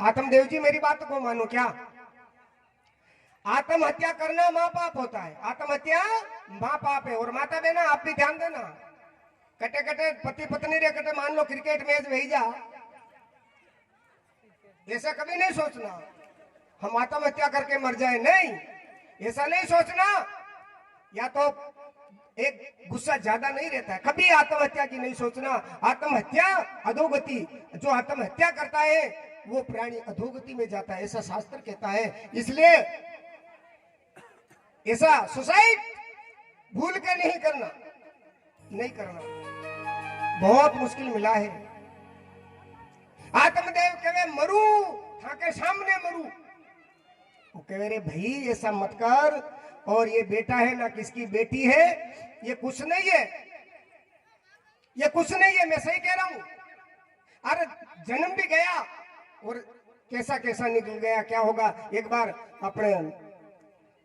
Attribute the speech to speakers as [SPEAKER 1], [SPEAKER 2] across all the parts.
[SPEAKER 1] आत्मदेव जी मेरी बात को मानो क्या? आत्महत्या करना माँ पाप होता है, आत्महत्या माँ पाप है। और माता बहना आप भी ध्यान देना, कटे कटे पति पत्नी रे कटे मान लो क्रिकेट मैच वही जा, ऐसा कभी नहीं सोचना हम आत्महत्या करके मर जाए, नहीं ऐसा नहीं सोचना। या तो एक गुस्सा ज्यादा नहीं रहता है, कभी आत्महत्या की नहीं सोचना। आत्महत्या अधोगति, जो आत्महत्या करता है वो प्राणी अधोगति में जाता है, ऐसा शास्त्र कहता है। इसलिए ऐसा सुसाइड भूल के नहीं करना, नहीं करना, बहुत मुश्किल मिला है। आत्मदेव कहे मरू था के सामने मरू, वो कहे रे भाई ऐसा मत कर, और ये बेटा है ना किसकी बेटी है, ये कुछ नहीं है, ये कुछ नहीं है, मैं सही कह रहा हूं। अरे जन्म भी गया और कैसा कैसा निकल गया, क्या होगा। एक बार अपने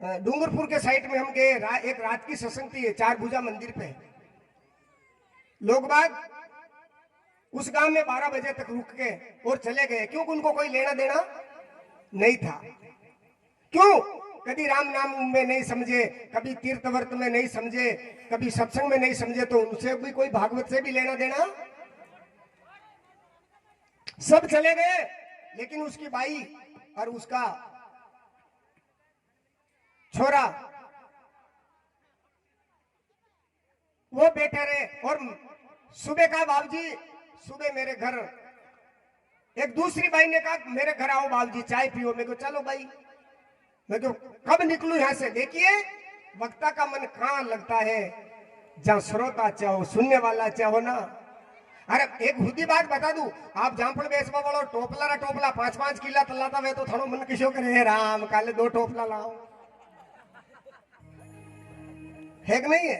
[SPEAKER 1] डूंगरपुर के साइड में हम गए, एक रात की सत्संग थी, 4 भुजा मंदिर पे। लोग बाग उस गांव में 12 बजे तक रुक के और चले गए, क्योंकि उनको कोई लेना देना नहीं था। क्यों? कभी राम नाम में नहीं समझे, कभी तीर्थ व्रत में नहीं समझे, कभी सत्संग में नहीं समझे, तो उनसे भी कोई भागवत से भी लेना देना, सब चले गए। लेकिन उसकी बाई और उसका छोरा वो बैठे रहे। और सुबह कहा बाबूजी सुबह मेरे घर, एक दूसरी बाई ने कहा मेरे घर आओ बाबूजी चाय पियो। मैं को चलो भाई, मैं तो कब निकलूं यहां से। देखिए वक्ता का मन कहां लगता है, जहां श्रोता चाहो, सुनने वाला चाहो ना। अरे एक खुदी बात बता दूं, आप जामफल बेचवा वालों टोपला रा टोपला 5-5 किला तलाता वे तो थोड़ा मन किशो करे राम काले 2 टोपला लाओ, है कि नहीं है?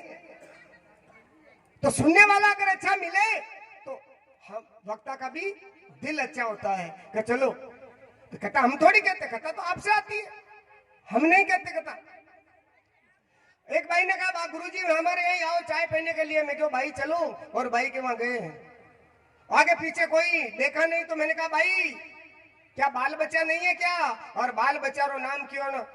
[SPEAKER 1] तो सुनने वाला अगर अच्छा मिले तो हम वक्ता का भी दिल अच्छा होता है कि चलो। तो कथा हम थोड़ी कहते, कथा तो आपसे आती है, हम नहीं कहते कथा। एक भाई ने कहा गुरुजी हमारे यही आओ चाय पीने के लिए। मैं क्यों भाई चलो, और भाई के वहां गए, आगे पीछे कोई देखा नहीं, तो मैंने कहा भाई क्या बाल बच्चा नहीं है क्या? और बाल बच्चा रो नाम क्यों ना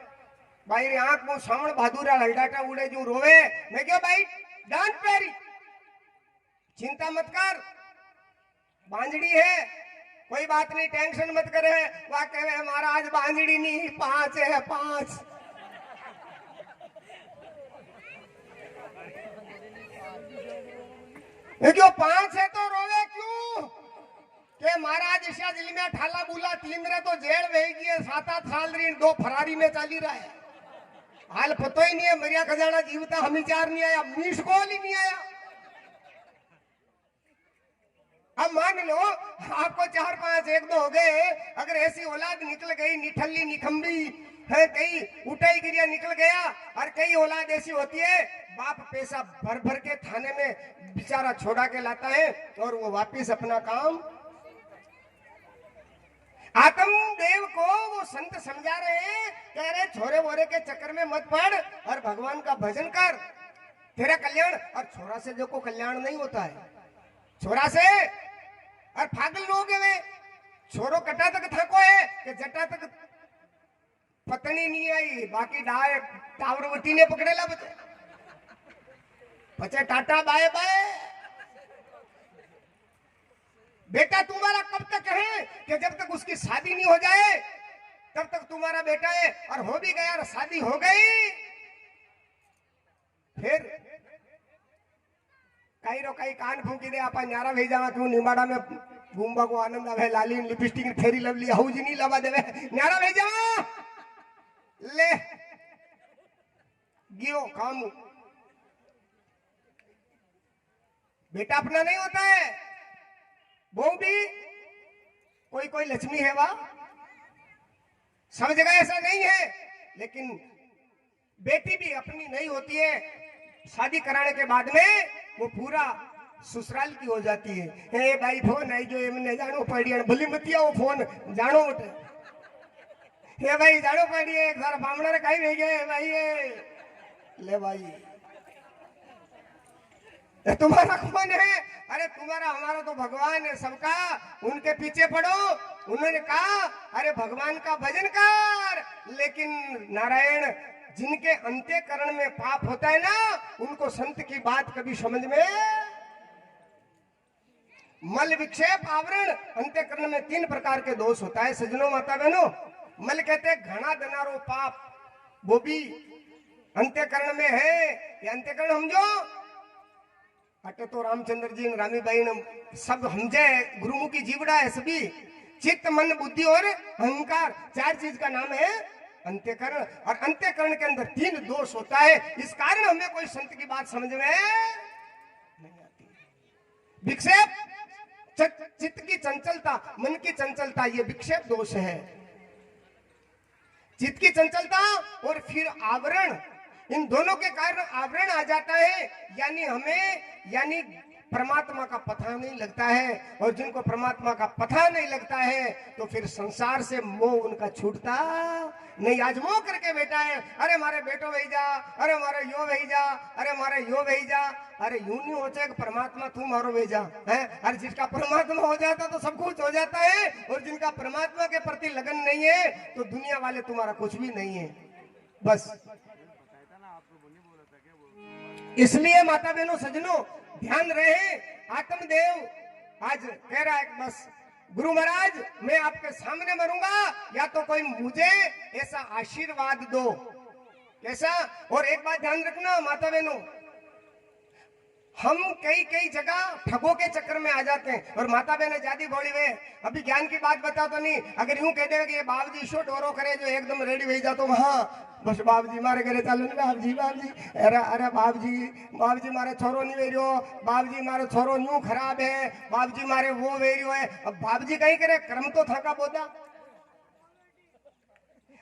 [SPEAKER 1] भाई रे आंख में सावण बहादुरा हलडाटा उड़े जो रोवे। मैं क्यों भाई डांट पैरी, चिंता मत कर, बांजड़ी है, कोई बात नहीं, टेंशन मत करे। वह कहे महाराज बांजड़ी नहीं 5 है 5। क्यों 5 है तो रोवे क्यों? के महाराज ईशा जिले में ठाला बुला 3 रे तो जेल वेगी है, 7-8 साल री 2 फरारी में चाली रहा है। हाल पता ही नहीं है मरिया खजाना जीवता हमी 4 नहीं आया, मिस कॉल ही नहीं आया। अब मान लो आपको 4-5 1-2 हो गए, अगर ऐसी औलाद निकल गई निठल्ली निखंबी है, कई उठाई गिरिया निकल गया, और कई औलाद ऐसी होती है बाप पैसा भर भर के थाने में बेचारा छोड़ा के लाता है और वो वापिस अपना काम। आत्मदेव को वो संत समझा रहे हैं, कह रहे छोरे वोरे के चक्कर में मत पड़ और भगवान का भजन कर, तेरा कल्याण। और छोरा से जो को कल्याण नहीं होता है, छोरा से और पागल लोग है वे, छोरो कटा तक थको है कि जटा तक पत्नी नहीं आई, बाकी डाय टावरवती ने पकड़ेला बचे बचे टाटा बाय बाय। बेटा तुम्हारा कब तक है कि जब तक उसकी शादी नहीं हो जाए तब तक तुम्हारा बेटा है, और हो भी गया और शादी हो गई फिर कई रो कई कान फूकी दे आपा न्यारा भेजा क्यों निमाड़ा में घूमबा को आनंद आवे, लाली लिपस्टिक फेरी लवली हाउज नहीं लवा देवे, न्यारा भेजा ले गियो काम। बेटा अपना नहीं होता है, वो भी कोई कोई लक्ष्मी है वाह, सब जगह ऐसा नहीं है, लेकिन बेटी भी अपनी नहीं होती है। शादी कराने के बाद में वो पूरा ससुराल की हो जाती है। हे भाई फोन आई जो एमने जानो पड़ी भली मतिया वो फोन जानो उठे, हे भाई जानो पड़ी एक सारा बामणा रे काई भेगे भाई ले भाई तुम्हारा कौन है? अरे तुम्हारा हमारा तो भगवान है सबका, उनके पीछे पड़ो। उन्होंने कहा अरे भगवान का भजन कर, लेकिन नारायण जिनके अंत्यकरण में पाप होता है ना, उनको संत की बात कभी समझ में। मल विक्षेप आवरण अंत्यकरण में 3 प्रकार के दोष होता है सज्जनों माता बहनों। मल कहते हैं घना दनारो पाप, वो भी अंत्यकरण में है। ये अंत्यकरण समझो, अटे तो रामचंद्र जी रामीबाई ने सब समझे, गुरुमुखी जीवड़ा है सभी। चित्त मन बुद्धि और अहंकार, 4 चीज का नाम है अंत्यकरण। और अंत्यकरण के अंदर 3 दोष होता है, इस कारण हमें कोई संत की बात समझ में नहीं आती। विक्षेप, चित्त की चंचलता, मन की चंचलता, ये विक्षेप दोष है। चित्त की चंचलता और फिर आवरण, इन दोनों के कारण आवरण आ जाता है, यानी परमात्मा का पता नहीं लगता है। और जिनको परमात्मा का पता नहीं लगता है तो फिर संसार से मोह उनका छूटता नहीं। आज मोह करके बैठा है, अरे मारे बेटो वही जा, अरे मारे यो वही जा, अरे मारे यो वही जा। अरे यूं नहीं होता कि परमात्मा तू मारो भेजा है। अरे जिसका परमात्मा हो जाता तो सब कुछ हो जाता है, और जिनका परमात्मा के प्रति लगन नहीं है तो दुनिया वाले तुम्हारा कुछ भी नहीं है। बस इसलिए माता बहनों सज्जनों ध्यान रहे। आत्मदेव आज कह रहा है बस गुरु महाराज मैं आपके सामने मरूंगा, या तो कोई मुझे ऐसा आशीर्वाद दो। कैसा? और एक बात ध्यान रखना माता बहनों, हम कई जगह ठगों के चक्कर में आ जाते हैं। और माता बहने ज्यादा बोली वे अभी ज्ञान की बात बता तो नहीं, अगर यूं कह दे कि ये बाबजी शो डोरो करे जो एकदम रेडी हो जातो, वहां बस बाबजी मारे घरे चालू बाबजी अरे बाबजी मारे छोरो नहीं वेरियो, बाबजी मारे छोरो यूं खराब है, बाबजी मारे वो वेरियो है। अब बाबजी कहीं करे, कर्म तो था का बोधा।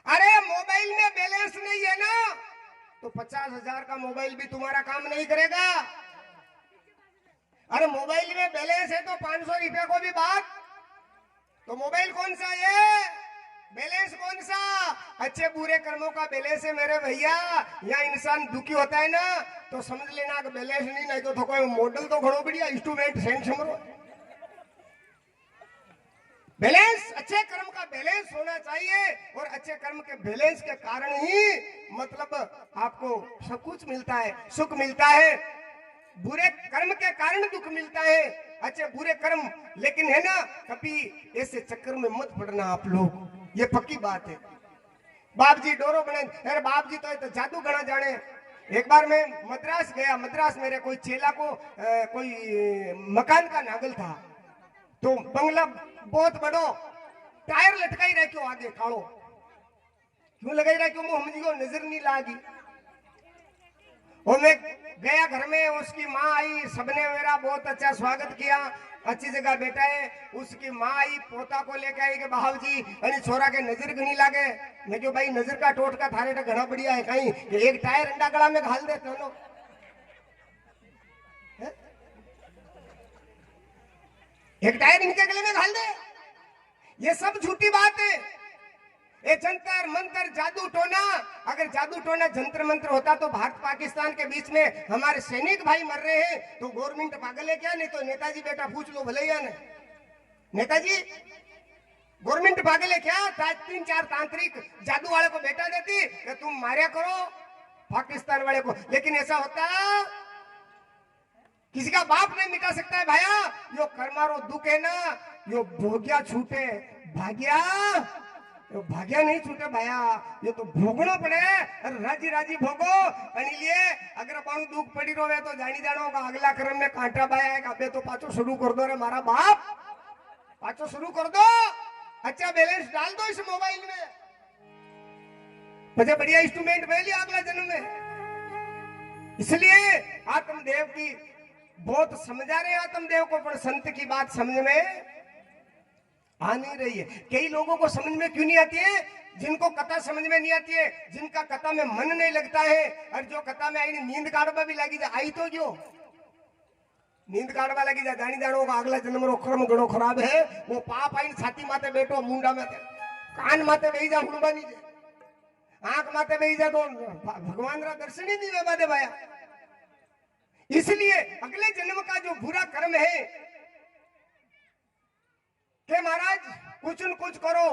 [SPEAKER 1] अरे मोबाइल में बैलेंस नहीं है ना तो 50,000 का मोबाइल भी तुम्हारा काम नहीं करेगा। अरे मोबाइल में बैलेंस है तो 500 रुपया को भी बात, तो मोबाइल कौन सा है, बैलेंस कौन सा? अच्छे बुरे कर्मों का बैलेंस है मेरे भैया। या इंसान दुखी होता है ना तो समझ लेना कि बैलेंस नहीं तो कोई मॉडल तो घणो बढ़िया इंस्ट्रूमेंट सेंट समरो। बैलेंस, अच्छे कर्म का बैलेंस होना चाहिए, और अच्छे कर्म के बैलेंस के कारण ही मतलब आपको सब कुछ मिलता है, सुख मिलता है। बुरे कर्म के कारण दुख मिलता है, अच्छे बुरे कर्म, लेकिन है ना कभी ऐसे चक्कर में मत पड़ना आप लोग, ये पक्की बात है। बाप जी डोरो बने, अरे बाप जी तो जादू गणा जाने। एक बार मैं मद्रास गया, मद्रास मेरे कोई चेला को कोई मकान का नागल था, तो बंगला बहुत बड़ो, टायर लटकाई रखो आगे कालो, क्यों लगाई रखो मुझे हमको नजर नहीं लागी। और मैं गया घर में, उसकी माँ आई, सबने मेरा बहुत अच्छा स्वागत किया, अच्छी जगह बैठा है। उसकी माँ आई, पोता को लेके आई कि बाबू जी अरे छोरा के नजर घनी लागे। मैं जो भाई नजर का टोटका थारे तो घना बढ़िया है, कहीं एक टायर अंडा गला में घाल दे तो एक टायर इनके गले में घाल दे, ये सब झूठी बात है। ये जंतर मंत्र जादू टोना, अगर जादू टोना जंतर मंत्र होता तो भारत पाकिस्तान के बीच में हमारे सैनिक भाई मर रहे हैं तो गवर्नमेंट पागल है क्या? नहीं तो नेताजी बेटा पूछ लो भले या नहीं, नेताजी गवर्नमेंट पागल है क्या? 3-4 तांत्रिक जादू वाले को बेटा देती कि तुम मारिया करो पाकिस्तान वाले को, लेकिन ऐसा होता किसी का बाप नहीं मिटा सकता है भाया। यो कर्मारो दुख है ना, यो भोग्या छूटे भाग्या, यो भाग्या नहीं छूटे भाया, ये तो भोगना पड़े। राजी राजी भोगो। लिए अगर अपन दुख पड़ी रोवे तो जानी जानो का अगला क्रम में कांटा भाया है, अबे तो पाचो शुरू कर दो रे मारा बाप, पाचो शुरू कर दो, अच्छा बैलेंस डाल दो इस मोबाइल में, मुझे बढ़िया इंस्ट्रूमेंट ले लिया अगला जन्म में। इसलिए आत्मदेव की बहुत समझा रहे आत्मदेव को, पर संत की बात समझ में आ नहीं रही है। कई लोगों को समझ में क्यों नहीं आती है? जिनको कथा समझ में नहीं आती है, जिनका कथा में मन नहीं लगता है, और जो कथा में आई नींद काटवा भी लगी जा, आई तो क्यों नींद काटवा लगी जा, जानी जानो का अगला जन्म रो कर्म गणो खराब है, वो पाप आई छाती माते बैठो, मुंडा में कान माते बेही जा, मुंडा नहीं आंख माते बेही जा तो भगवान रा दर्शन ही नहीं वे बादे भाया। इसलिए अगले जन्म का जो बुरा कर्म है कि महाराज कुछ न कुछ करो,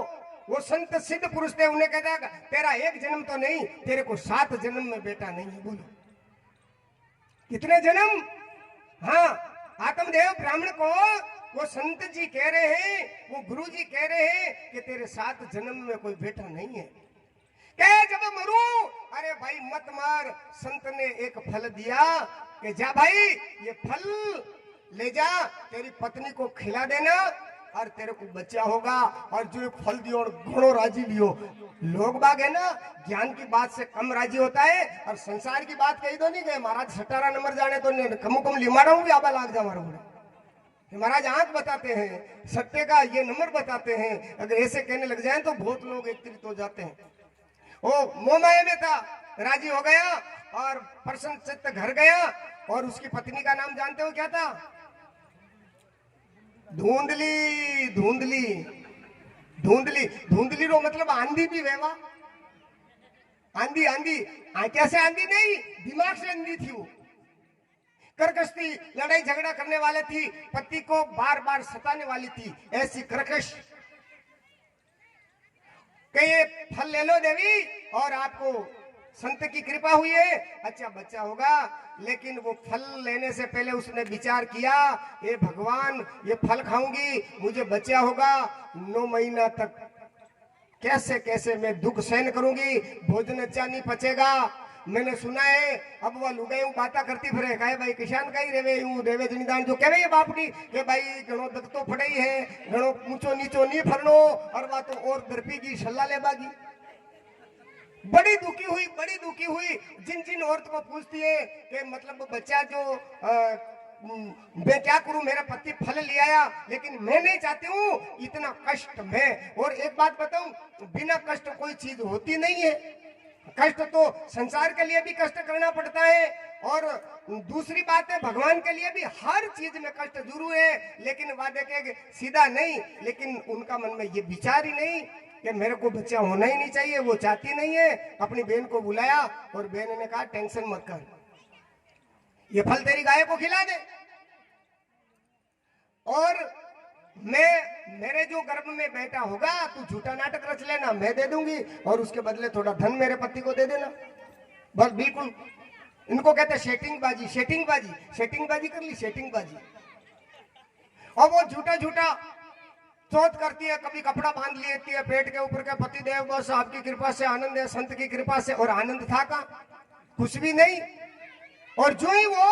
[SPEAKER 1] वो संत सिद्ध पुरुष थे, उन्हें कहता तेरा एक जन्म तो नहीं, तेरे को 7 जन्म में बेटा नहीं है। बोलो कितने जन्म? हाँ, आत्मदेव ब्राह्मण को वो संत जी कह रहे हैं, वो गुरु जी कह रहे हैं कि तेरे 7 जन्म में कोई बेटा नहीं है। कहे जब मरू, अरे भाई मत मार, संत ने एक फल दिया कि जा भाई ये फल ले जा, तेरी पत्नी को खिला देना और तेरे को बच्चा होगा। और जो फल दियो और घणो राजी लियो। लोग बाग है ना, ज्ञान की बात से कम राजी होता है, और संसार की बात कही तो नहीं गए महाराज 17 नंबर जाने तो कम कम लिमाड़ा हूँ भी आबा लाग जा मारो। महाराज आंख बताते हैं, सत्य का ये नंबर बताते हैं, अगर ऐसे कहने लग जाए तो बहुत लोग एकत्रित हो जाते हैं। वो मोह माया में था, राजी हो गया और प्रसन्न चित्त घर गया, और उसकी पत्नी का नाम जानते हो क्या था? धुंधली। धुंधली धुंधली धुंधली रो मतलब आंधी भी वेवा, आंधी आंधी कैसे आंधी नहीं, दिमाग से आंधी थी वो। कर्कश थी, लड़ाई झगड़ा करने वाले थी, पति को बार बार सताने वाली थी, ऐसी कर्कश। कहे फल ले लो देवी और आपको संत की कृपा हुई है, अच्छा बच्चा होगा। लेकिन वो फल लेने से पहले उसने विचार किया, ये भगवान ये फल खाऊंगी मुझे बच्चा होगा, 9 महीना तक कैसे कैसे मैं दुख सहन करूंगी, भोजन अच्छा नहीं पचेगा। मैंने सुना है अब वह लुगाई बाता करती फिरे, कहे भाई किसान का ही रेवे यूं देवे जनिदान जो कहे ये बापड़ी के भाई घणो दग तो फड़ई है, घणो ऊंचो नीचो नहीं फरनो, और वह तो और दरपी की सल्ला ले बागी। बड़ी दुखी हुई। जिन जिन औरत को पूछती है कि मतलब बच्चा जो मैं क्या करूं, मेरा पति फल ले आया लेकिन मैं नहीं चाहती हूं इतना कष्ट में। और एक बात बताऊं, बिना कष्ट कोई चीज होती नहीं है। कष्ट तो संसार के लिए भी कष्ट करना पड़ता है, और दूसरी बात है भगवान के लिए भी हर चीज में कष्ट जरूर है, लेकिन वह देखे सीधा नहीं। लेकिन उनका मन में ये विचार ही नहीं कि मेरे को बच्चा होना ही नहीं चाहिए, वो चाहती नहीं है। अपनी बहन को बुलाया और बहन ने कहा टेंशन मत कर, ये फल तेरी गाय को खिला दे, और मेरे जो गर्भ में बेटा होगा तू झूठा नाटक रच लेना, मैं दे दूंगी, और उसके बदले थोड़ा धन मेरे पति को दे देना। बस बिल्कुल इनको कहते सेटिंगबाजी, सेटिंगबाजी, सेटिंगबाजी कर ली, सेटिंगबाजी। और वो झूठा झूठा चौथ करती है, कभी कपड़ा बांध लेती है पेट के ऊपर के, पति देव बस आपकी कृपा से आनंद है, संत की कृपा से। और आनंद था का कुछ भी नहीं। और जो ही वो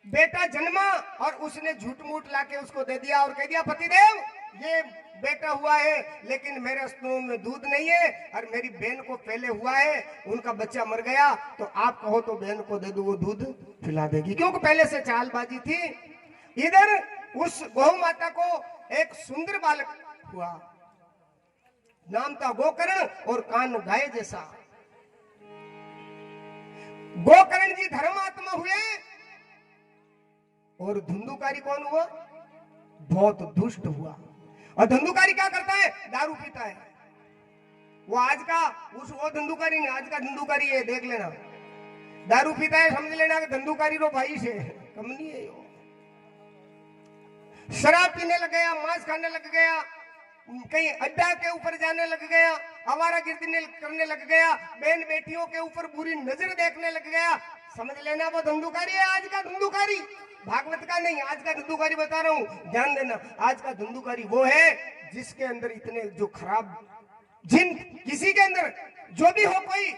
[SPEAKER 1] बेटा जन्मा और उसने झूठ मूठ लाके उसको दे दिया और कह दिया पति देव ये बेटा हुआ है लेकिन मेरे स्तनों में दूध नहीं है, और मेरी बहन को पहले हुआ है, उनका बच्चा मर गया, तो आप कहो तो बहन को दे दो, वो दूध पिला देगी, क्योंकि पहले से चालबाजी थी। इधर उस गौ माता को एक सुंदर बालक हुआ, नाम था गोकर्ण, और कान गाय जैसा। गोकर्ण जी धर्मात्मा हुए, और धुंधुकारी कौन हुआ? बहुत दुष्ट हुआ। और धुंधुकारी क्या करता है? दारू पीता है। वो आज का वो धुंधुकारी नहीं, आज का धुंधुकारी है, देख लेना। दारू पीता है, समझ लेना कि धुंधुकारी रो भाई से कम नहीं है। यो शराब पीने लग गया, मांस खाने लग गया, कहीं अड्डा के ऊपर जाने लग गया, आवारागर्दी करने लग गया, बहन बेटियों के ऊपर बुरी नजर देखने लग गया। समझ लेना वो धुंधुकारी है, आज का धुंधुकारी, भागवत का नहीं, आज का धुंधुकारी बता रहा हूं, ध्यान देना। आज का धुंधुकारी वो है जिसके अंदर इतने जो खराब जिन, किसी के अंदर जो भी हो, कोई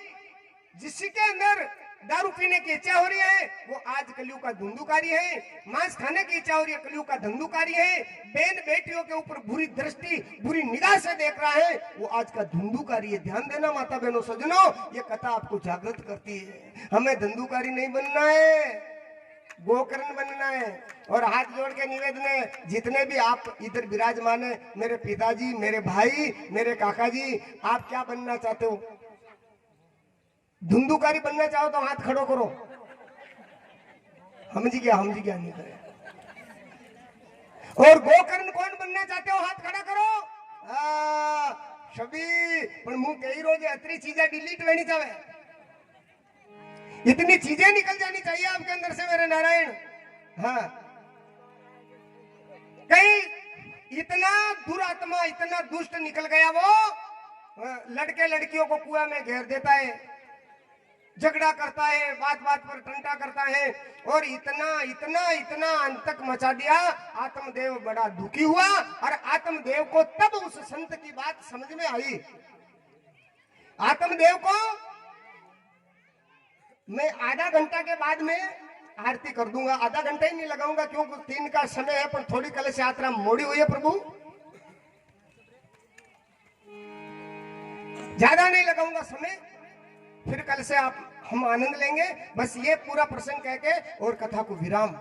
[SPEAKER 1] जिसके अंदर दारू पीने की इच्छा हो रही है वो आज कलयुग का धुंधुकारी है, मांस खाने की इच्छा हो रही है कलयुग का धुंधुकारी है, बहन बेटियों के ऊपर बुरी दृष्टि बुरी निगाह से देख रहा है वो आज का धुंधुकारी है। ध्यान देना माता बहनों सज्जनों, ये कथा आपको जागृत करती है। हमें धुंधुकारी नहीं बनना है, गोकर्ण बनना है। और हाथ जोड़ के निवेदन है, जितने भी आप इधर विराजमान है, मेरे पिताजी, मेरे भाई, मेरे काका जी, आप क्या बनना चाहते हो? धुंधुकारी बनना चाहो तो हाथ खड़ो करो, हम जी क्या नहीं करे। और गोकर्ण कौन बनना चाहते हो? हाथ खड़ा करो। सभी पण मुंह कई रोज अतरी चीजा डिलीट वेनी चाहे, इतनी चीजें निकल जानी चाहिए आपके अंदर से मेरे नारायण। हाँ, कहीं इतना दुरात्मा, इतना दुष्ट निकल गया वो लड़के लड़कियों को कुआं में घेर देता है, झगड़ा करता है, बात बात पर टंटा करता है, और इतना इतना इतना अंतक मचा दिया। आत्मदेव बड़ा दुखी हुआ, और आत्मदेव को तब उस संत की बात समझ में आई। आत्मदेव को मैं आधा घंटा के बाद में आरती कर दूंगा, आधा घंटा ही नहीं लगाऊंगा, क्योंकि 3 का समय है, पर थोड़ी कलश यात्रा मोड़ी हुई है प्रभु, ज्यादा नहीं लगाऊंगा समय, फिर कल से हम आनंद लेंगे। बस ये पूरा प्रसंग कह के और कथा को विराम।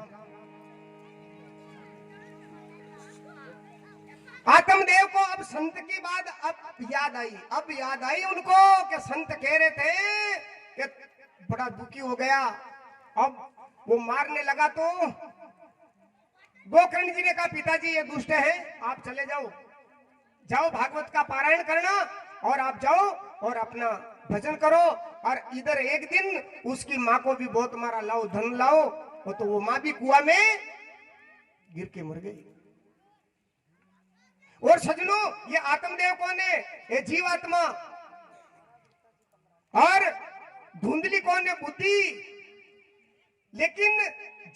[SPEAKER 1] आत्मदेव को अब संत की बात अब याद आई उनको कि संत कह रहे थे कि बड़ा दुखी हो गया। अब वो मारने लगा तो गोकर्ण जी ने कहा, पिताजी ये दुष्ट है, आप चले जाओ भागवत का पारायण करना, और आप जाओ और अपना भजन करो, और इधर एक दिन उसकी माँ को भी बहुत मारा, लाओ धन लाओ। तो वो माँ भी कुआं में गिर के मर गई। और सजनों, ये आत्मदेव कौन है? ये जीवात्मा। और धुंधली कौन है? बुद्धि। लेकिन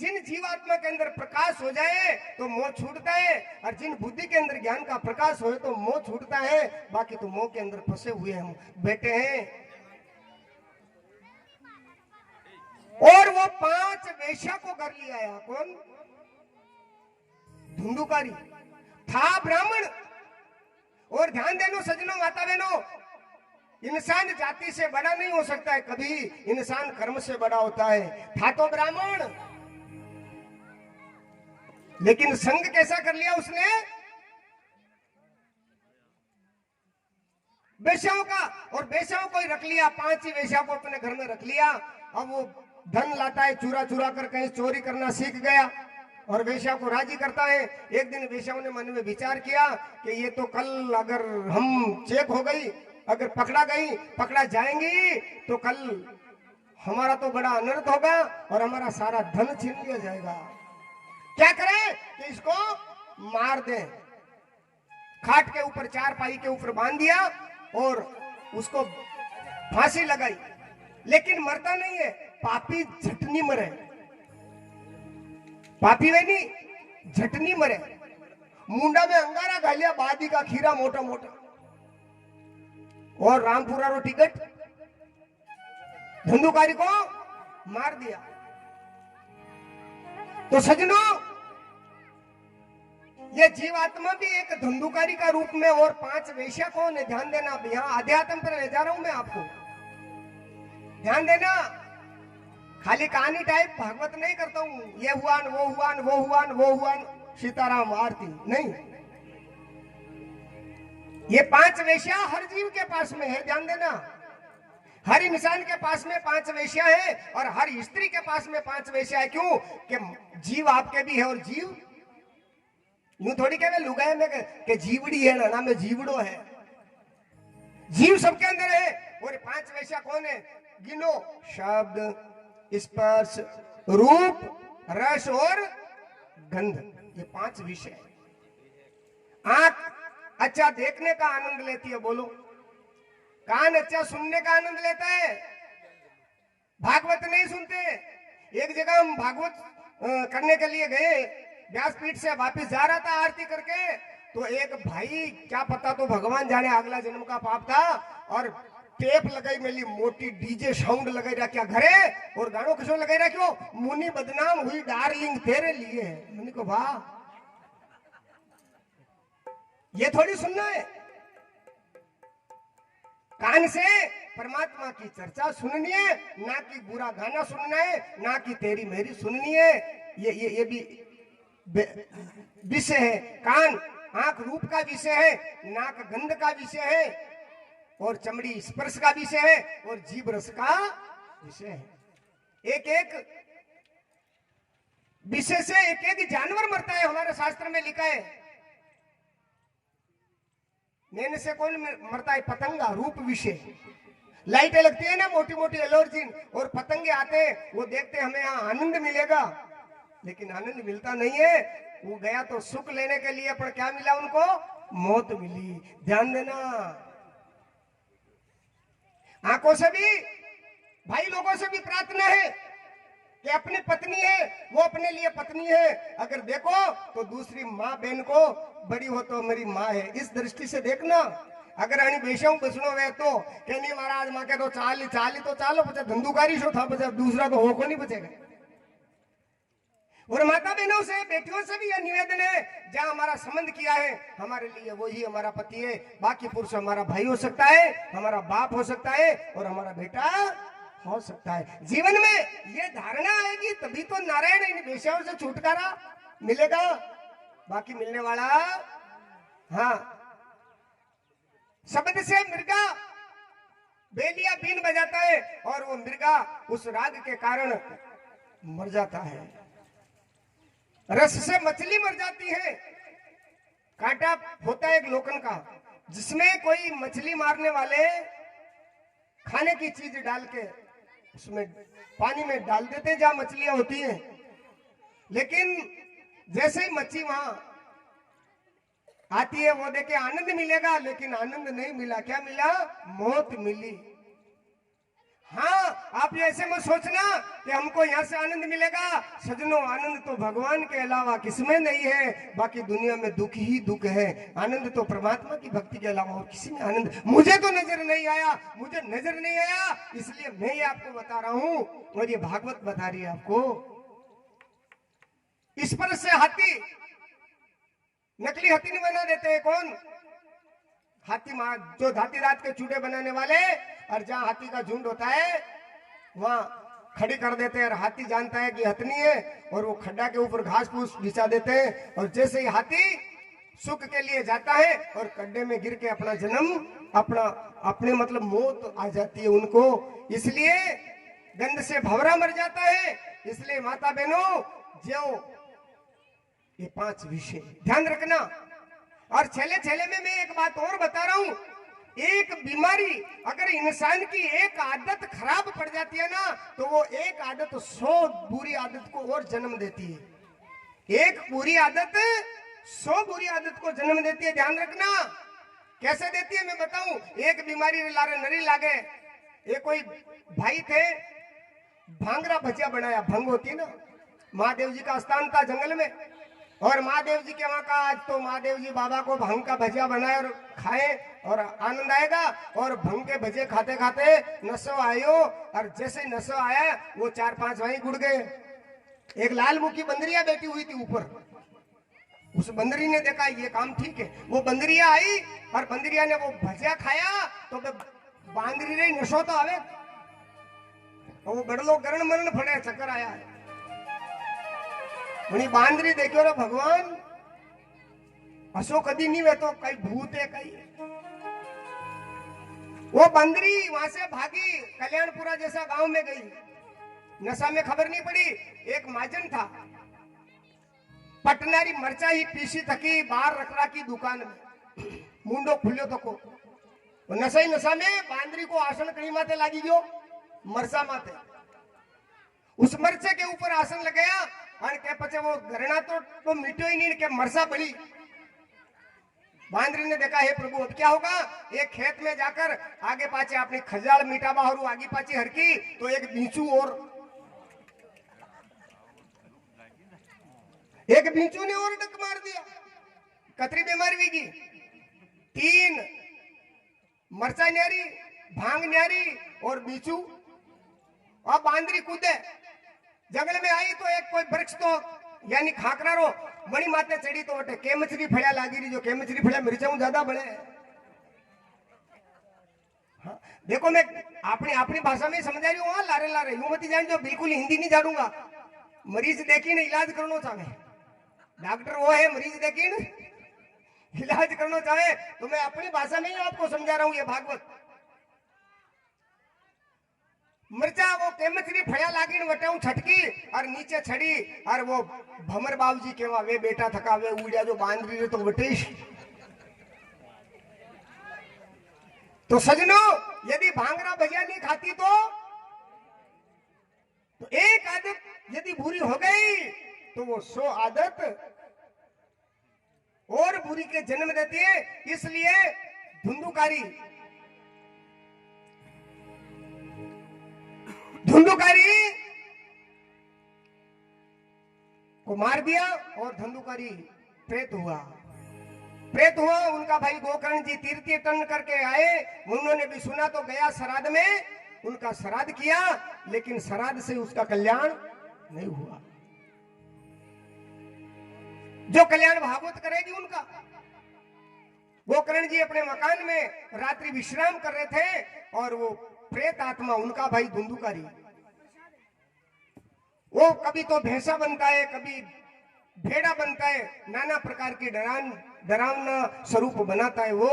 [SPEAKER 1] जिन जीवात्मा के अंदर प्रकाश हो जाए तो मोह छूटता है, और जिन बुद्धि के अंदर ज्ञान का प्रकाश हो तो मोह छूटता है। बाकी तो मोह के अंदर फंसे हुए हम बैठे हैं। और वो 5 वेश्या को कर लिया है। कौन? धुंधुकारी था ब्राह्मण। और ध्यान देनो सजनों, माता बहनों, इंसान जाति से बड़ा नहीं हो सकता है कभी, इंसान कर्म से बड़ा होता है। था तो ब्राह्मण, लेकिन संग कैसा कर लिया उसने? वेश्याओं का। और वेश्याओं को ही रख लिया, 5 ही वेश्याओं को अपने घर में रख लिया। अब वो धन लाता है, चुरा चुरा कर कहीं चोरी करना सीख गया, और वेश्या को राजी करता है। एक दिन वेश्याओं ने मन में विचार किया कि ये तो कल अगर हम चेक हो गई, अगर पकड़ा जाएंगी, तो कल हमारा तो बड़ा अनर्थ होगा और हमारा सारा धन छीन लिया जाएगा। क्या करें कि इसको मार दें। खाट के ऊपर, चारपाई के ऊपर बांध दिया और उसको फांसी लगाई। लेकिन मरता नहीं है, पापी झटनी मरे। पापी वे नहीं, झटनी मरे। मुंडा में अंगारा घालिया, बादी का खीरा मोटा मोटा, और रामपुरा रो टिकट, धंधुकारी को मार दिया। तो सजनों, ये जीवात्मा भी एक धंधुकारी का रूप में, और 5 वेश्या कौन है? ध्यान देना, यहां अध्यात्म पर ले जा रहा हूं मैं आपको, ध्यान देना। खाली कहानी टाइप भागवत नहीं करता हूं, ये हुआ न, वो हुआ न, वो हुआ न, वो हुआ न, सीताराम आरती नहीं। ये 5 वेश्या हर जीव के पास में है, ध्यान देना। हर इंसान के पास में 5 वेश्या है, और हर स्त्री के पास में 5 वेश्या है। क्यों? कि जीव आपके भी है, और जीव यूं थोड़ी कहवे लुगाए में कि जीवड़ी है ना, में जीवड़ो है। जीव सबके अंदर है। और 5 वेश्या कौन है? गिनो। शब्द, स्पर्श, रूप, रस और गंध, ये 5 विषय। आंख अच्छा देखने का आनंद लेती है, बोलो। कान अच्छा सुनने का आनंद लेता है, भागवत नहीं सुनते। एक जगह हम भागवत करने के लिए गए, व्यासपीठ से वापस जा रहा था आरती करके, तो एक भाई, क्या पता तो भगवान जाने अगला जन्म का पाप था, और टेप लगाई मेरी मोटी, डीजे साउंड लगाई रहा क्या घरे, और गानों किसो लगाई रहा क्यों? मुनि बदनाम हुई डार्लिंग तेरे लिए। मैंने कहा वाह, ये थोड़ी सुनना है। कान से परमात्मा की चर्चा सुननी है, ना कि बुरा गाना सुनना है, ना कि तेरी मेरी सुननी है। ये भी विषय है। कान, आंख रूप का विषय है, नाक गंध का विषय है, और चमड़ी स्पर्श का विषय है, और जीभ रस का विषय है। एक एक विषय से एक एक जानवर मरता है, हमारे शास्त्र में लिखा है। मेन से कौन मरता है? पतंगा, रूप विषय। लाइटें लगती है ना मोटी मोटी एलोर्जिन, और पतंगे आते हैं, वो देखते हमें यहाँ आनंद मिलेगा, लेकिन आनंद मिलता नहीं है। वो गया तो सुख लेने के लिए, पर क्या मिला उनको? मौत मिली। ध्यान देना। आंखों से भी, भाई लोगों से भी प्रार्थना है कि अपनी पत्नी है वो अपने लिए पत्नी है, अगर देखो तो दूसरी माँ बहन को बड़ी हो तो मेरी माँ है, इस दृष्टि से देखना। अगर अणी बेशम बसनो वे तो के नहीं महाराज माँ के तो चाली चाली तो चालो, पचा धंधुकारी शो था, पचा दूसरा तो हो को नहीं बचेगा। और माता बहनों से, बेटियों से भी यह निवेदन है, जहां हमारा संबंध किया है हमारे लिए वही हमारा पति है, बाकी पुरुष हमारा भाई हो सकता है, हमारा बाप हो सकता है, और हमारा बेटा हो सकता है। जीवन में ये धारणा आएगी तभी तो नारायण इन वेश्याओं से छुटकारा मिलेगा। बाकी मिलने वाला, हाँ, शब्द से मृगा बेलिया बीन बजाता है और वो मृगा उस राग के कारण मर जाता है। रस से मछली मर जाती है। कांटा होता है एक लोकन का, जिसमें कोई मछली मारने वाले खाने की चीज डाल के उसमें पानी में डाल देते हैं जहां मछलियां होती हैं, लेकिन जैसे ही मच्छी वहां आती है वो देखे आनंद मिलेगा, लेकिन आनंद नहीं मिला। क्या मिला? मौत मिली। हाँ, आप ऐसे मत सोचना कि हमको यहाँ से आनंद मिलेगा। सजनों, आनंद तो भगवान के अलावा किसमें नहीं है। बाकी दुनिया में दुख ही दुख है, आनंद तो परमात्मा की भक्ति के अलावा और किसी में आनंद मुझे तो नजर नहीं आया, मुझे नजर नहीं आया, इसलिए मैं ये आपको बता रहा हूं, और ये भागवत बता रही है आपको। इस पर से हाथी, नकली हाथी नहीं बना देते हैं। कौन? हाथी मार, जो हाथी रात के चूड़े बनाने वाले, और जहां हाथी का झुंड होता है वहां खड़ी कर देते हैं, और हाथी जानता है कि हथनी है, और वो खड्डा के ऊपर घास फूस बिछा देते हैं, और जैसे ही हाथी सुख के लिए जाता है और गड्ढे में गिर के अपना जन्म, अपने मतलब मौत आ जाती है उनको, इसलिए गंध से भंवरा मर जाता है। इसलिए माता बहनों, जो ये 5 विषय ध्यान रखना। और छेले छेले में मैं एक बात और बता रहा हूं, एक बीमारी अगर इंसान की एक आदत खराब पड़ जाती है ना, तो वो एक आदत 100 बुरी आदत को और जन्म देती है। एक बुरी आदत 100 बुरी आदत को जन्म देती है। ध्यान रखना। कैसे देती है मैं बताऊं। एक बीमारी लारे नरी लागे। एक कोई भाई थे, भांगरा भजिया बनाया, भंग होती है ना, महादेव जी का स्थान था जंगल में, और महादेव जी के वहां का आज तो महादेव जी बाबा को भंग का भजिया बनाए और खाए और आनंद आएगा। और भंग के भजे खाते खाते नशो आयो, और जैसे नशो आया वो 4-5 वहीं गुड़ गए। एक लाल मुखी बंदरिया बैठी हुई थी ऊपर, उस बंदरी ने देखा ये काम ठीक है, वो बंदरिया आई और बंदरिया ने वो भजिया खाया तो बांदरी रही नशो तो आवे, वो बड़लो गरण मरण फड़े, चक्कर आया है। बांदरी देखो रे भगवान, असो कदी नहीं वे तो कई भूत है कई। वो बंदरी वहां से भागी, कल्याणपुरा जैसा गांव में गई, नशा में खबर नहीं पड़ी। एक महाजन था, पटनारी मरचा ही पीसी थकी बाहर रखरा की दुकान में, मुंडो खुल्यो तको, नशा ही नशा में बांदरी को आसन कड़ी माते लागी गयो, मरचा माते। उस मरचे के ऊपर आसन लगाया और के पचे वो घरना तो मिटो ही नहीं के मरसा बड़ी। बांदरी ने देखा, हे प्रभु अब क्या होगा। एक खेत में जाकर आगे पाचे अपनी खजाल मीठा बाहरू आगे पाची हरकी तो एक बीचू ने और डक मार दिया। कतरी बीमारी भी की, 3 मरचा न्यारी, भांग न्यारी और बीचू। अब बांदरी कूदे, जंगल में आई तो एक कोई वृक्ष तो यानी खाकरा रो मणि माते चढ़ी तो वटे केमचरी फड़िया लागी रही, जो केमचरी फड़िया मिर्चा ज्यादा बड़े। हाँ, देखो मैं अपनी भाषा में समझा रही हूँ, लारे लारे यूं मत जान जो बिल्कुल हिंदी नहीं जानूंगा। मरीज देखी ने इलाज करना चाहे, डॉक्टर वो है, मरीज देखी ने इलाज करना चाहे, तो मैं अपनी भाषा में ही आपको समझा रहा हूँ। ये भागवत मिर्चा वो केमचरी फड़िया लागी वटाऊ छटकी और नीचे छड़ी, और वो भमर बाबू जी केवा वे बेटा थका वे उड़िया जो बांदरी रे तो वटेश। तो सजनों, यदि भांगड़ा भजिया नहीं खाती तो एक आदत यदि बुरी हो गई तो वो 100 आदत और बुरी के जन्म देती है। इसलिए धुंधुकारी को मार दिया और धुंधुकारी प्रेत हुआ। उनका भाई गोकर्ण जी तीर्थन करके आए। उन्होंने भी सुना तो गया श्राद्ध में, उनका श्राद्ध किया, लेकिन श्राद्ध से उसका कल्याण नहीं हुआ। जो कल्याण भागवत करेगी उनका। गोकर्ण जी अपने मकान में रात्रि विश्राम कर रहे थे और वो प्रेत आत्मा उनका भाई धुंधुकारी, वो कभी तो भैंसा बनता है, कभी भेड़ा बनता है, नाना प्रकार की डरावना स्वरूप बनाता है। वो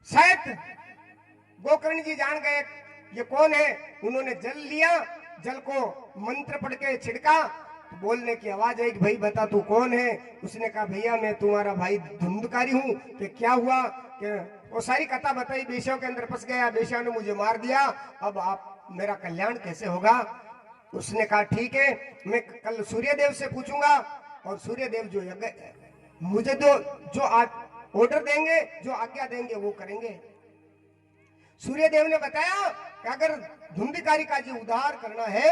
[SPEAKER 1] शायद गोकर्ण जी जान गए ये कौन है। उन्होंने जल लिया, जल को मंत्र पढ़ के छिड़का, तो बोलने की आवाज आई कि भाई बता तू कौन है। उसने कहा भैया मैं तुम्हारा भाई धुंधुकारी हूं। कि क्या हुआ? कि वो सारी कथा बताई। बेशों के अंदर फंस गया, बेशों ने मुझे मार दिया, अब आप मेरा कल्याण कैसे होगा? उसने कहा ठीक है, मैं कल सूर्यदेव से पूछूंगा और सूर्यदेव जो मुझे जो ऑर्डर देंगे, जो आज्ञा देंगे वो करेंगे। सूर्यदेव ने बताया कि अगर धुंधुकारी का जो उद्धार करना है,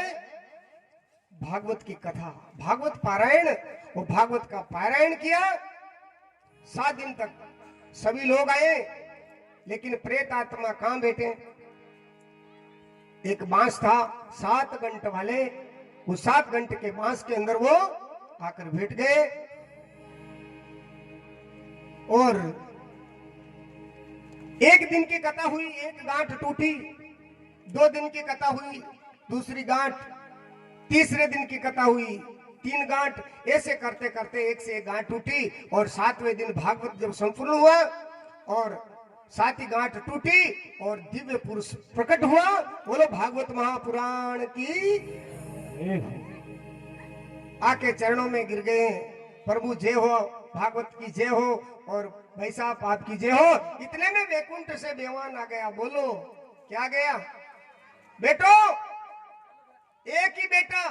[SPEAKER 1] भागवत की कथा, भागवत पारायण, वो भागवत का पारायण किया। 7 दिन तक सभी लोग आए, लेकिन प्रेत आत्मा कहां बैठे? एक बांस था 7 घंटे वाले, वो 7 घंटे के बांस के अंदर वो आकर बैठ गए। और एक दिन की कथा हुई, एक गांठ टूटी। 2 दिन की कथा हुई, दूसरी गांठ। तीसरे दिन की कथा हुई, 3 गांठ। ऐसे करते करते एक से एक गांठ टूटी और 7वें दिन भागवत जब संपूर्ण हुआ और 7ही गांठ टूटी और दिव्य पुरुष प्रकट हुआ। बोलो भागवत महापुराण की। आके चरणों में गिर गए, प्रभु जय हो, भागवत की जय हो और भाई साहब आपकी जय हो। इतने में वैकुंठ से बेवान आ गया। बोलो क्या गया? बेटो, एक ही बेटा।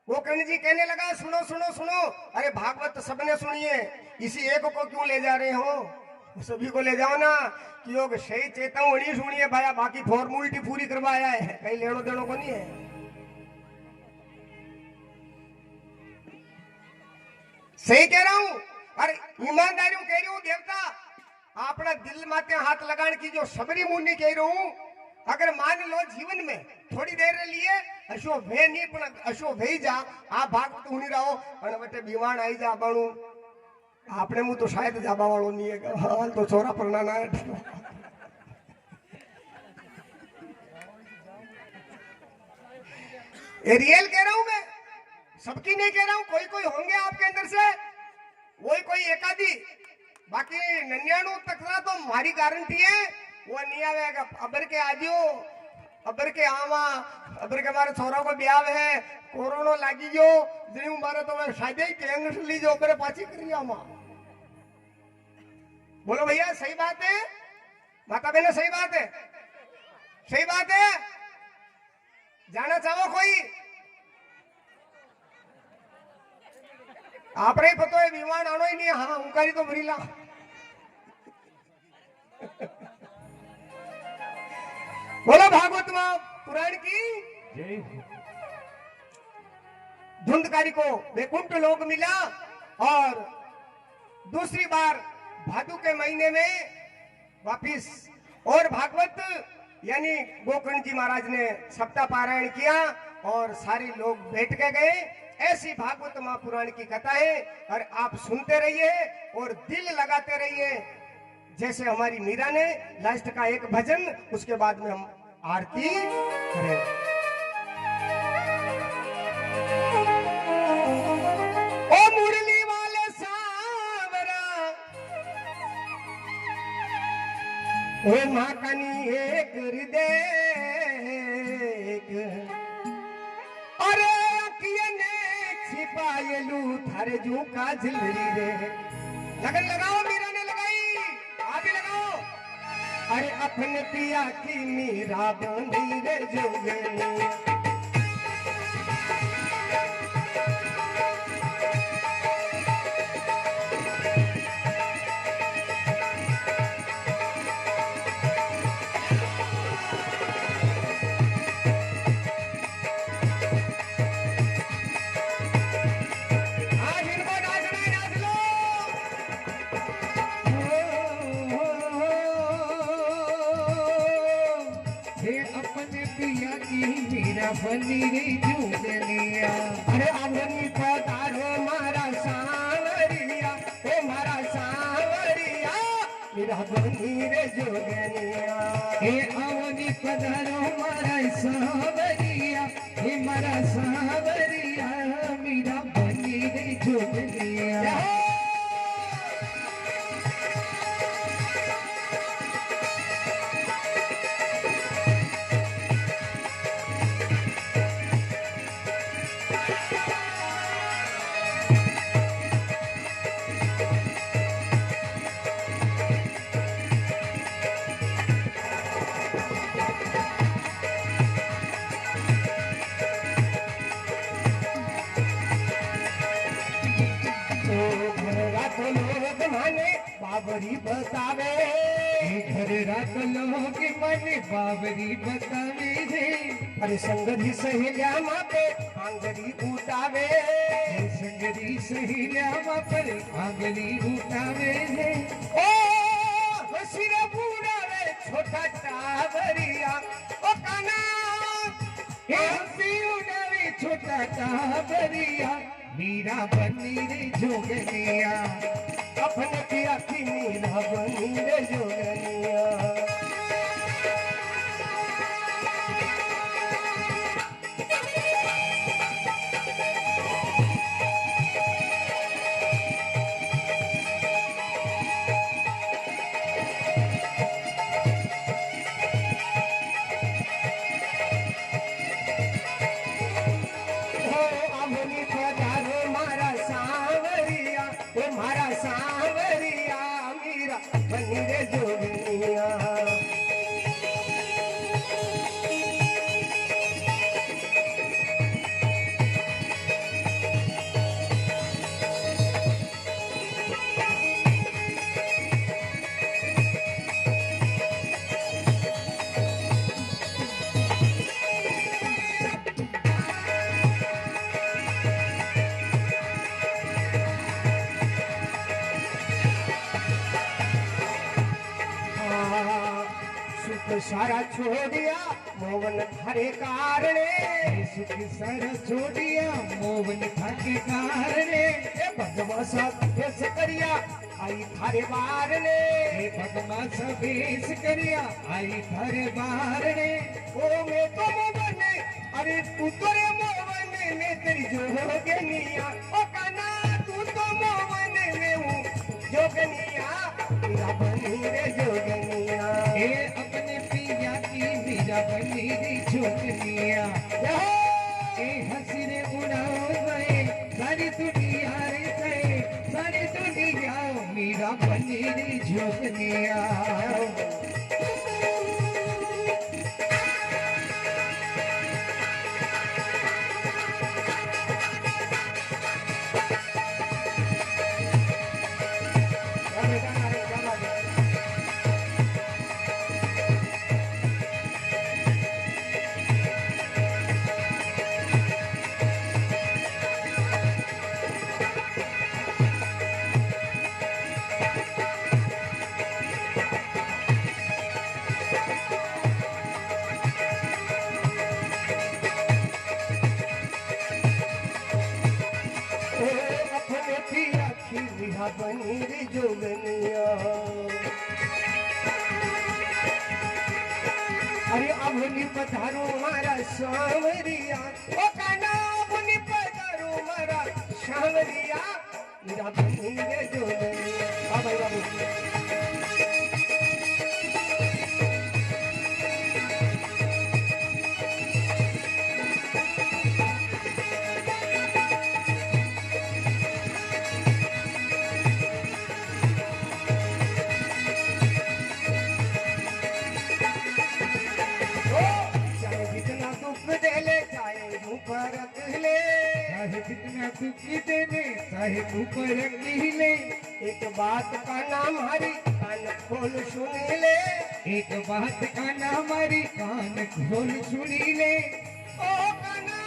[SPEAKER 1] गोकर्ण जी कहने लगा सुनो सुनो सुनो, अरे भागवत सबने सुनी है, इसी एक को क्यों ले जा रहे हो? सभी को ले जाओ ना। कि योग सही चेतावनी सुनिए भाया, बाकी फॉर्मुलिटी पूरी करवाया है, कहीं लेनो देनो को नहीं है। सही कह रहा हूं, अरे ईमानदारी कह रही हूं। देवता अपना दिल माते हाथ लगाने की जो सबरी मुनि कह रही हूं। अगर मान लो जीवन में थोड़ी देर लिए अशो वे नहीं पण अशो वे जा आ भाग तो नहीं रहो અને વટે બીવાણ આવી જા બાણું આપણે હું તો શાયદ જાબા વાળો નહીં है हाल तो छोरा परना ना ये रियल कह रहा हूं मैं, सबकी नहीं कह रहा हूं। कोई कोई होंगे आपके अंदर से, वही कोई एकादी, बाकी 99 तक तो हमारी गारंटी है वो नहीं आवेगा। अबर के आजो, अबर के आवा, अबर के मारे छोरा को ब्याह है, कोरोना लागी गयो, जी मारे तो शादी टेंग लीजो अबरे पाछी करी आमा। बोलो भैया सही बात है? माता बहन सही बात है? सही बात है? जाना चाहो कोई? आप ही पता है विमान आनो ही नहीं। हाँ उनकारी तो भरीला बोलो भागवत पुराण की जय। धुंधकारी को वैकुंठ लोक मिला और दूसरी बार भादु के महीने में वापिस। और भागवत यानी गोकर्ण जी महाराज ने सप्ताह पारायण किया और सारे लोग बैठ के गए। ऐसी भागवत महापुराण की कथा है और आप सुनते रहिए और दिल लगाते रहिए। जैसे हमारी मीरा ने लास्ट का एक भजन, उसके बाद में हम आरती करें। ओ मुरली वाले सावरा, ओ माँ कनी एक हृदय, अरे अखिए ने छिपायलू थारे जू का झिलरी रे। लगन लगाओ, मीरा ने लगाई। अरे अपने पिया की मीरा बनी रे जोगनिया।
[SPEAKER 2] बनी रे जोगनिया।
[SPEAKER 1] अरे अवनी पधारो मारा सांवरिया, ओ मारा सांवरिया मीरा बनी रे जोगनिया।
[SPEAKER 2] हे अवनी पधारो मारा सांवरिया, हे मारा सांवरिया मीरा बनी रे जोगनिया।
[SPEAKER 1] बाबरी बतावे
[SPEAKER 2] घर रात लोग मन बाबरी बतावे रे।
[SPEAKER 1] अरे संगरी सहेलिया मापे आंगरी उठावे,
[SPEAKER 2] संगरी सहेलिया पर आंगली उठावे रे।
[SPEAKER 1] ओ हसीरा बुढ़ावे छोटा टावरिया, ओ काना
[SPEAKER 2] हंसी उड़ावे छोटा टावरिया मीरा बनी रे जोगनिया।
[SPEAKER 1] अपने पिया की मीरा बनी रे जोगनिया। बनी रे जोगनिया। सारा छोड़िया मोहन थारे कारणे,
[SPEAKER 2] सुख सारा छोड़िया मोहन थाके कारणे।
[SPEAKER 1] भगवा सब भेस करिया आई थारे बारने,
[SPEAKER 2] भगवा सब भेस करिया आई थारे बारने।
[SPEAKER 1] ओ मैं तो मोहन अरे तू तो रे मोहन में तेरी जोगनिया। ओ काना तू तो मोहन में हूँ जोगनिया, मीरा बनी रे जोगनिया।
[SPEAKER 2] अपने पिया की मीरा बनी रे जोगनिया। हंसी रे उड़ाओ गए सारी दुनिया रे गए, सारी दुनिया मीरा बनी रे जोगनिया। बनी रे जोगनिया। अरे अभनी पधारो मारा सांवरिया, ओ काना अभनी पधारो मारा सांवरिया मीरा बनी रे जोगनिया। भाई बाबू ऊपर की ले।
[SPEAKER 1] एक बात का नाम हरी कान खोल सुन ले।
[SPEAKER 2] एक बात का नाम हमारी कान खोल सुनी ले।
[SPEAKER 1] ओ काना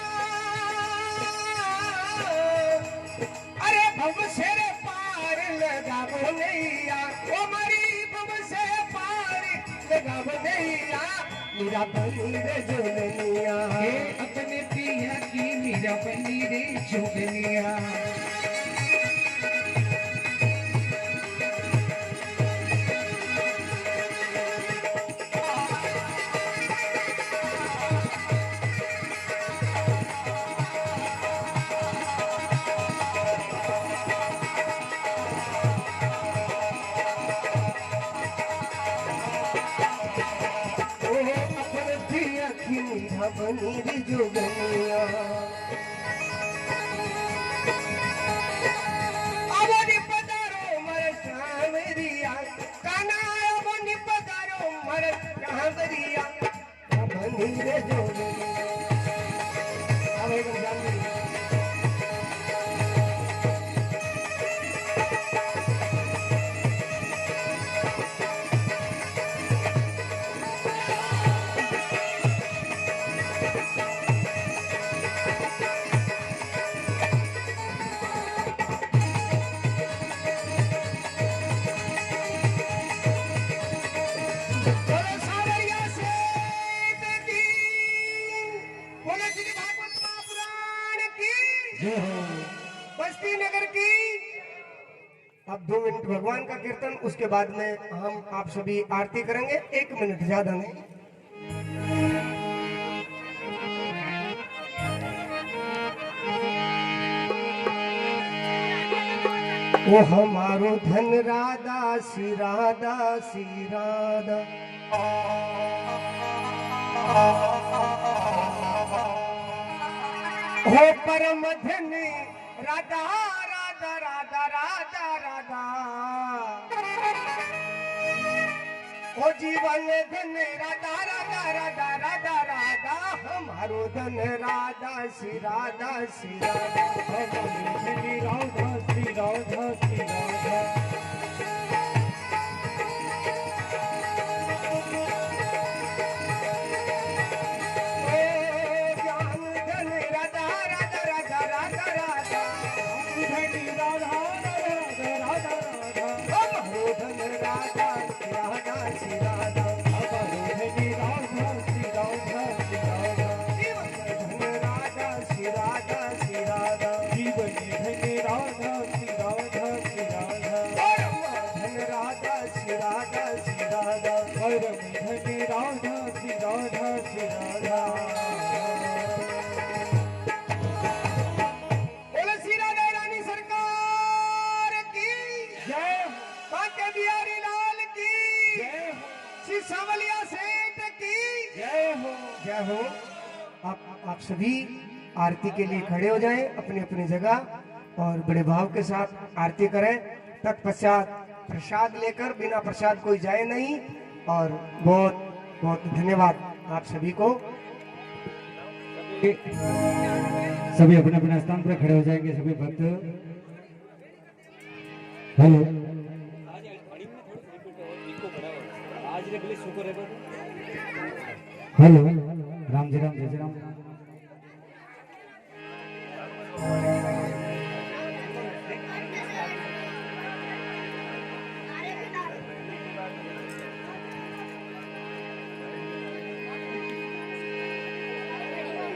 [SPEAKER 1] अरे भव से पार लगावो नैया, ओ मरी भव से पार लगावो नैया, मेरा बनी रे जोगनिया।
[SPEAKER 2] ये अपने पिया की मीरा बनी रे जोगनिया।
[SPEAKER 1] बनी रे जोगनिया। अब निपदारो मर सांवरिया, काना अब निपदारो मर सांवरिया, बनी रे जोगनिया। अब एक जान बस्ती नगर की। अब 2 मिनट भगवान का कीर्तन, उसके बाद में हम आप सभी आरती करेंगे। 1 मिनट, ज्यादा नहीं। ओ हमारो धन राधा सी राधा सी राधा। हो परम धन राधा राधा राधा राधा राधा। ओ जीवन धन राधा राधा राधा राधा राधा। हमारो धन राधा श्री राधा श्री राधा।
[SPEAKER 2] श्री राधा श्री राधा श्री राधा।
[SPEAKER 1] सावलिया सेठ की जय हो। जय हो। आप सभी आरती के लिए खड़े हो जाएं अपनी अपनी जगह और बड़े भाव के साथ आरती करें। तत्पश्चात प्रसाद लेकर, बिना प्रसाद कोई जाए नहीं। और बहुत बहुत धन्यवाद आप सभी को।
[SPEAKER 2] सभी अपने अपने स्थान पर खड़े हो जाएंगे सभी भक्त। हेलो हेलो, राम जी राम, जय राम।